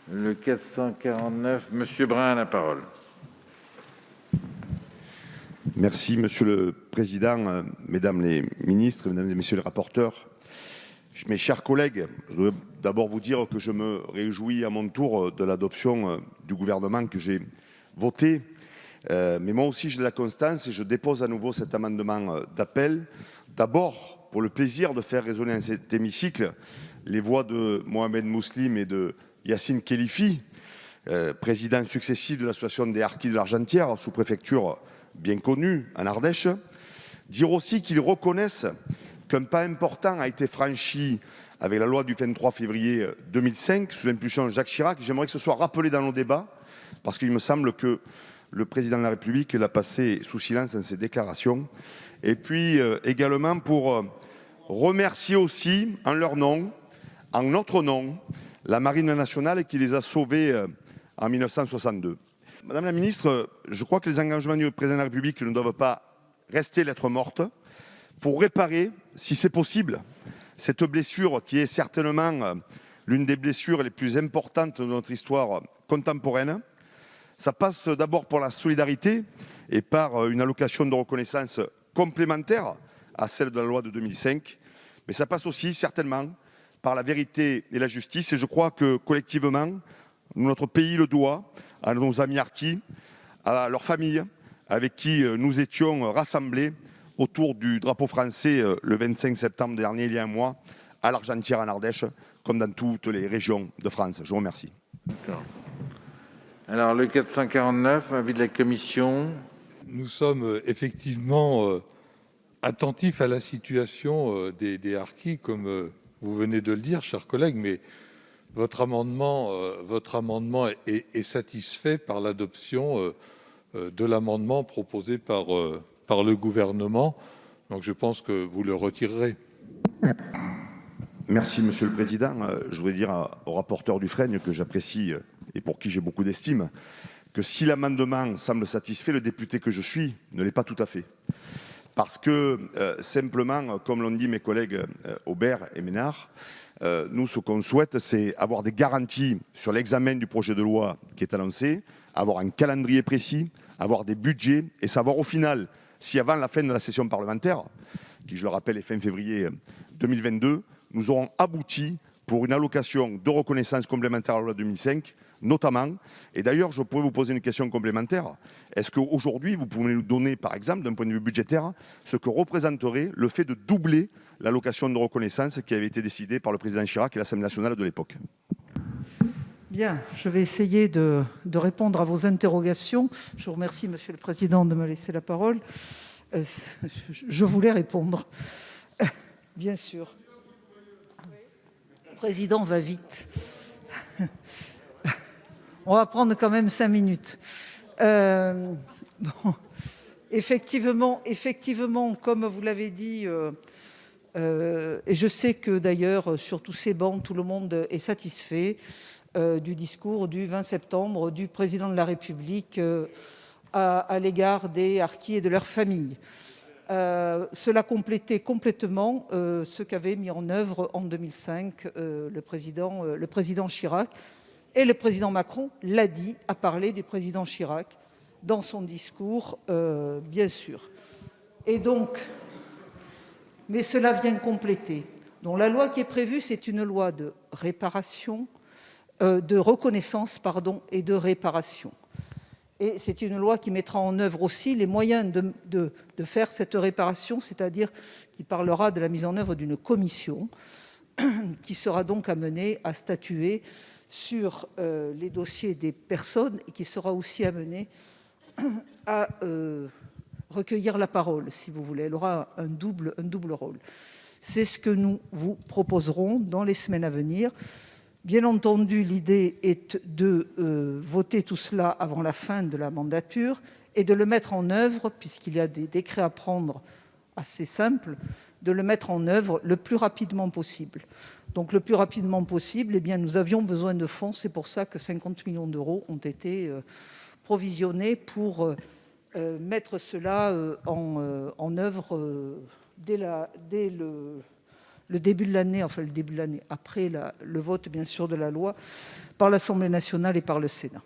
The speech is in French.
Le 449, Monsieur Brun a la parole. Merci Monsieur le Président, Mesdames les ministres, Mesdames et Messieurs les rapporteurs. Mes chers collègues, je voudrais d'abord vous dire que je me réjouis à mon tour de l'adoption du gouvernement que j'ai voté. Mais moi aussi j'ai de la constance et je dépose à nouveau cet amendement d'appel. D'abord pour le plaisir de faire résonner dans cet hémicycle les voix de Mohamed Mouslim et de Yacine Khélifi, présidents successifs de l'association des harkis de l'Argentière, sous-préfecture bien connue en Ardèche. Dire aussi qu'ils reconnaissent qu'un pas important a été franchi avec la loi du 23 février 2005 sous l'impulsion de Jacques Chirac. J'aimerais que ce soit rappelé dans nos débats parce qu'il me semble que le président de la République l'a passé sous silence dans ses déclarations. Et puis également pour remercier aussi en leur nom, en notre nom, la Marine nationale qui les a sauvés en 1962. Madame la ministre, je crois que les engagements du président de la République ne doivent pas rester lettre morte pour réparer, si c'est possible, cette blessure qui est certainement l'une des blessures les plus importantes de notre histoire contemporaine. Ça passe d'abord par la solidarité et par une allocation de reconnaissance complémentaire à celle de la loi de 2005, mais ça passe aussi certainement par la vérité et la justice. Et je crois que collectivement, notre pays le doit à nos amis harkis, à leurs familles, avec qui nous étions rassemblés autour du drapeau français le 25 septembre dernier, il y a un mois, à l'Argentière en Ardèche, comme dans toutes les régions de France. Je vous remercie. D'accord. Alors, le 449, avis de la commission. Nous sommes effectivement attentifs à la situation des harkis, comme vous venez de le dire, chers collègues, mais votre amendement est satisfait par l'adoption de l'amendement proposé par le gouvernement. Donc je pense que vous le retirerez. Merci Monsieur le Président. Je voudrais dire au rapporteur Dufrègne que j'apprécie et pour qui j'ai beaucoup d'estime, que si l'amendement semble satisfait, le député que je suis ne l'est pas tout à fait. Parce que simplement, comme l'ont dit mes collègues Aubert et Ménard, nous ce qu'on souhaite c'est avoir des garanties sur l'examen du projet de loi qui est annoncé, avoir un calendrier précis, avoir des budgets et savoir au final si avant la fin de la session parlementaire, qui je le rappelle est fin février 2022, nous aurons abouti pour une allocation de reconnaissance complémentaire à la loi 2005, notamment, et d'ailleurs je pourrais vous poser une question complémentaire, est-ce qu'aujourd'hui vous pouvez nous donner par exemple d'un point de vue budgétaire ce que représenterait le fait de doubler l'allocation de reconnaissance qui avait été décidée par le président Chirac et l'Assemblée nationale de l'époque? Bien, je vais essayer de répondre à vos interrogations. Je vous remercie, Monsieur le Président, de me laisser la parole. Je voulais répondre, bien sûr. Le Président va vite. On va prendre quand même 5 minutes. Bon, effectivement, comme vous l'avez dit, et je sais que d'ailleurs, sur tous ces bancs, tout le monde est satisfait du discours du 20 septembre du président de la République à l'égard des harkis et de leurs familles. Cela complétait complètement ce qu'avait mis en œuvre en 2005 le président Chirac. Et le président Macron l'a dit, a parlé du président Chirac dans son discours, bien sûr. Et donc, mais cela vient compléter. Donc la loi qui est prévue, c'est une loi de réparation, de reconnaissance, et de réparation. Et c'est une loi qui mettra en œuvre aussi les moyens de faire cette réparation, c'est-à-dire qui parlera de la mise en œuvre d'une commission qui sera donc amenée à statuer sur les dossiers des personnes et qui sera aussi amenée à recueillir la parole, si vous voulez. Elle aura un double rôle. C'est ce que nous vous proposerons dans les semaines à venir. Bien entendu, l'idée est de voter tout cela avant la fin de la mandature et de le mettre en œuvre, puisqu'il y a des décrets à prendre assez simples, de le mettre en œuvre le plus rapidement possible. Donc le plus rapidement possible, eh bien, nous avions besoin de fonds, c'est pour ça que 50 millions d'euros ont été provisionnés pour mettre cela en œuvre dès le début de l'année, après le vote bien sûr de la loi, par l'Assemblée nationale et par le Sénat.